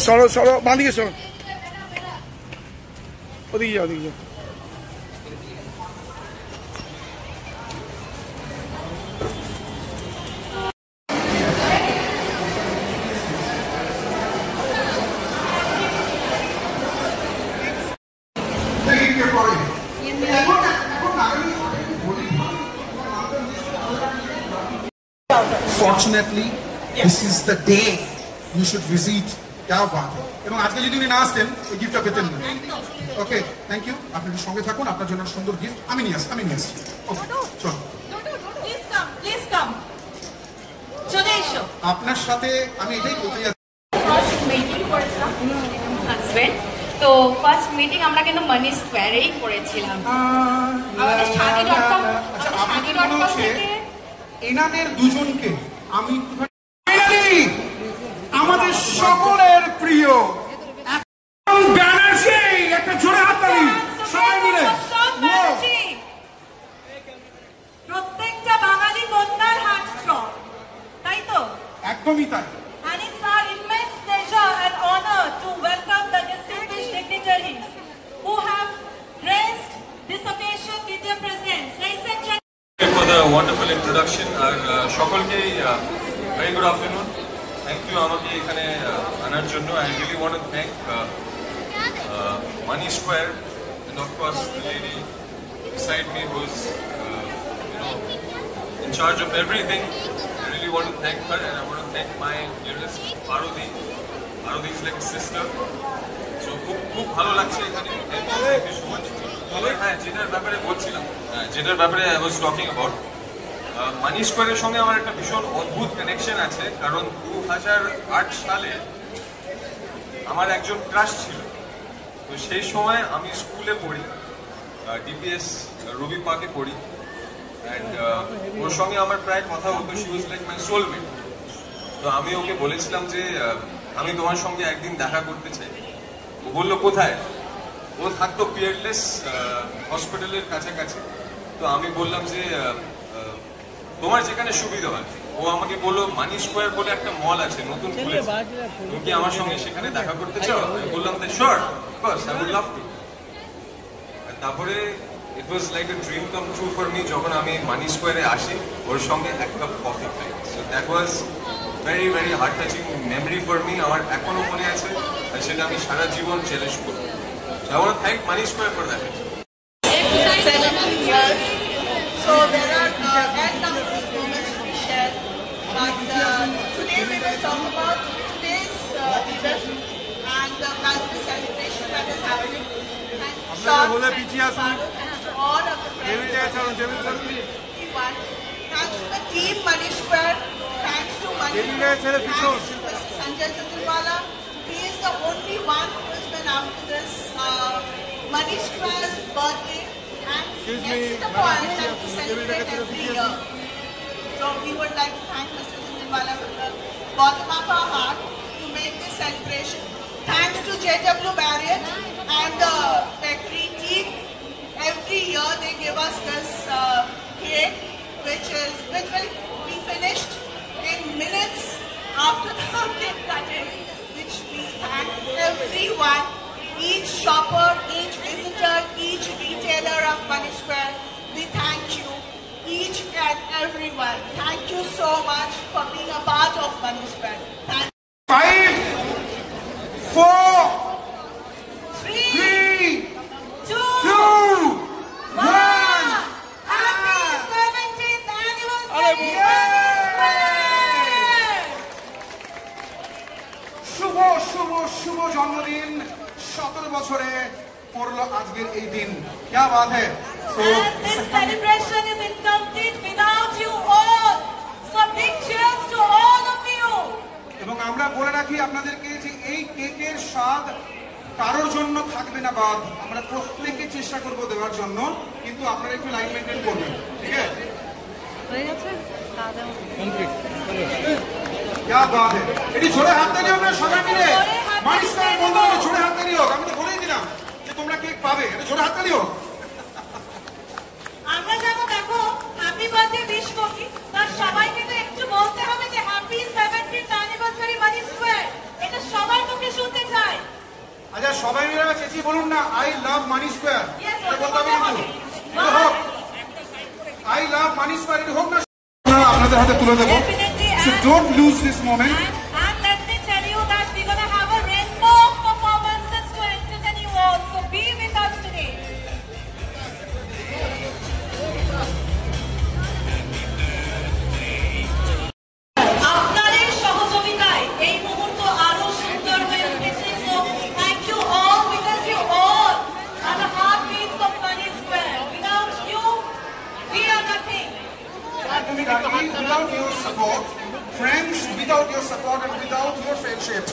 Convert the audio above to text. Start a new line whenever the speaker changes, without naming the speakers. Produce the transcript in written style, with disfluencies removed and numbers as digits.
সরো সরো, বাঁদিকে সরো, ওদিকে যাও, ওদিকে যাও।
Fortunately, this is the day you should visit. क्या बात है। এবং আজকে যদি উনি না আসতেন এই গিফটটা পেতেন না। ওকে, থ্যাংক ইউ। আপনি সঙ্গে থাকুন, আপনার জন্য সুন্দর গিফট আমি নিয়ে আসছি। ওকে, চলো।
প্লিজ কাম, চলে এসো।
আপনার সাথে আমি এটাই বলতে যাচ্ছি।
ফার্স্ট মিটিং করেছিলাম হাজবেন্ড, তো ফার্স্ট মিটিং আমরা কিন্তু মানি স্কোয়ারেই করেছিলাম। আমাদের শাদি.com,
আচ্ছা, আমি কি মনে হচ্ছে এনাদের দুজনকে আমি আমাদের সকলের প্রিয় ব্যানার্জি, একটা জোরে হাততালি সবাই মিলে।
প্রত্যেকটা বাঙালি কন্যার হাতছড়, তাই তো?
একদমই তাই।
And it's our immense pleasure and honor to welcome the distinguished dignitaries who have graced this occasion with their presence. Ladies and gentlemen,
for the wonderful introduction. সকলকে very good afternoon. Thank you আমাকে এখানে আনার জন্য. I really want to thank Money Square and of course the lady beside me who is in charge of everything. I really want to thank her and I want to thank my dearest Parodi. Parodi is like a sister. So খুব ভালো লাগছে এখানে. Thank you so much. হ্যাঁ, যেটার ব্যাপারে বলছিলাম, যেটার ব্যাপারে I was talking about, মানি স্কোয়ারের সঙ্গে আমার একটা ভীষণ অদ্ভুত কানেকশন আছে। কারণ 2008 সালে আমার একজন ক্রাশ ছিল। তো সেই সময় আমি স্কুলে পড়ি, ডিপিএস রবি পার্কে পড়ি, অ্যান্ড ওর সঙ্গে আমার প্রায় কথা হতো। She was like my soulmate. তো আমি ওকে বলেছিলাম যে আমি তোমার সঙ্গে একদিন দেখা করতে চাই। ও বললো কোথায়? ও থাকতো পিয়ারলেস হসপিটালের কাছাকাছি। তো আমি বললাম যে তোমার যেখানে সুবিধা হয়। ও আমাকে বললো মানি স্কোয়ার বলে একটা মল আছে, নতুন খুলেছে, তুমি কি আমার সঙ্গে সেখানে দেখা করতে চাও? আমি বললাম যে sure, of course, I would love to. তারপরে it was like a dream come true for me যখন আমি মানি স্কোয়ারে আসি, ওর সঙ্গে এক কাপ কফি খাই। So that was very very heart touching memory for me. আমার এখনো মনে আছে, আর সেটা আমি সারা জীবন চেরিশ করব। I want to thank Money Square for that.
17 years. So there are n number of moments to be shared. But today we will talk about today's event and the cultural celebration that is happening. Thanks to all of the friends. Everyone. Thanks to the team Money Square. Thanks to Money Square. Thanks to Mr. Sanjay Chandrawala. He is the only one who has been after this Money Square's birthday, and he gets to the point that we celebrate every year. So we would like to thank Mr. Chandrawala from the bottom of our heart to make this celebration. Thanks to JW Marriott and the bakery team. Every year they give us this cake, which will be finished in minutes after the cake cutting. We thank everyone, each shopper, each visitor, each retailer of Money Square. We thank you, each and everyone. Thank you so much for being a part of Money Square. Thank
5, 4,
3, 2,
1.
Happy 17th anniversary!
শুভ শুভ শুভ জন্মদিন। 17 বছরে পড়লো আজকের এই দিন। क्या बात है। So
this celebration is incomplete without you all. So big cheers to all of you.
এবং আমরা বলে রাখি আপনাদেরকে যে এই কেকের স্বাদ কারোর জন্য থাকবে না বাদ। আমরা প্রত্যেকে চেষ্টা করব দেওয়ার জন্য, কিন্তু আপনারা একটু লাইন মেইনটেইন করবেন, ঠিক আছে?
হয়ে গেছে?
কমপ্লিট। क्या बात है। এটি জোরে হাত তালিও না সবাই মিলে। মানি স্কয়ার বন্ধুরা জোরে হাত তালিও। আমি তো বলেই দিলাম যে তোমরা কেক পাবে। এটা জোরে হাত তালিও।
আমরা যাবো দেখো হ্যাপি বার্থডে উইশ করি, তার সবাইকে তো একটু বলতে হবে যে হ্যাপি 17th অ্যানিভার্সারি মানি স্কয়ার। এটা সবার মুখে শুনতে চাই।
আচ্ছা সবাই মিলে চেঁচিয়ে বলুন না, I love money square.
Yes,
এটা বলতে হবে
হবে।
কিন্তু হোক, আই লাভ মানি স্কোয়ার, এটা হোক না। আপনাদের হাতে তুলে দেবো।
Definitely,
So don't lose this moment.
And let me tell you that we're going to have a rainbow of performances to entertain you all. So be with us today. আপনাদের সহযোগিতায় এই মুহূর্ত আরো সুন্দর হয়ে উঠেছে। So thank you all because you all are the heartbeats of Money Square. Without you, we are nothing.
Without your support, friends, without your support and without your friendship,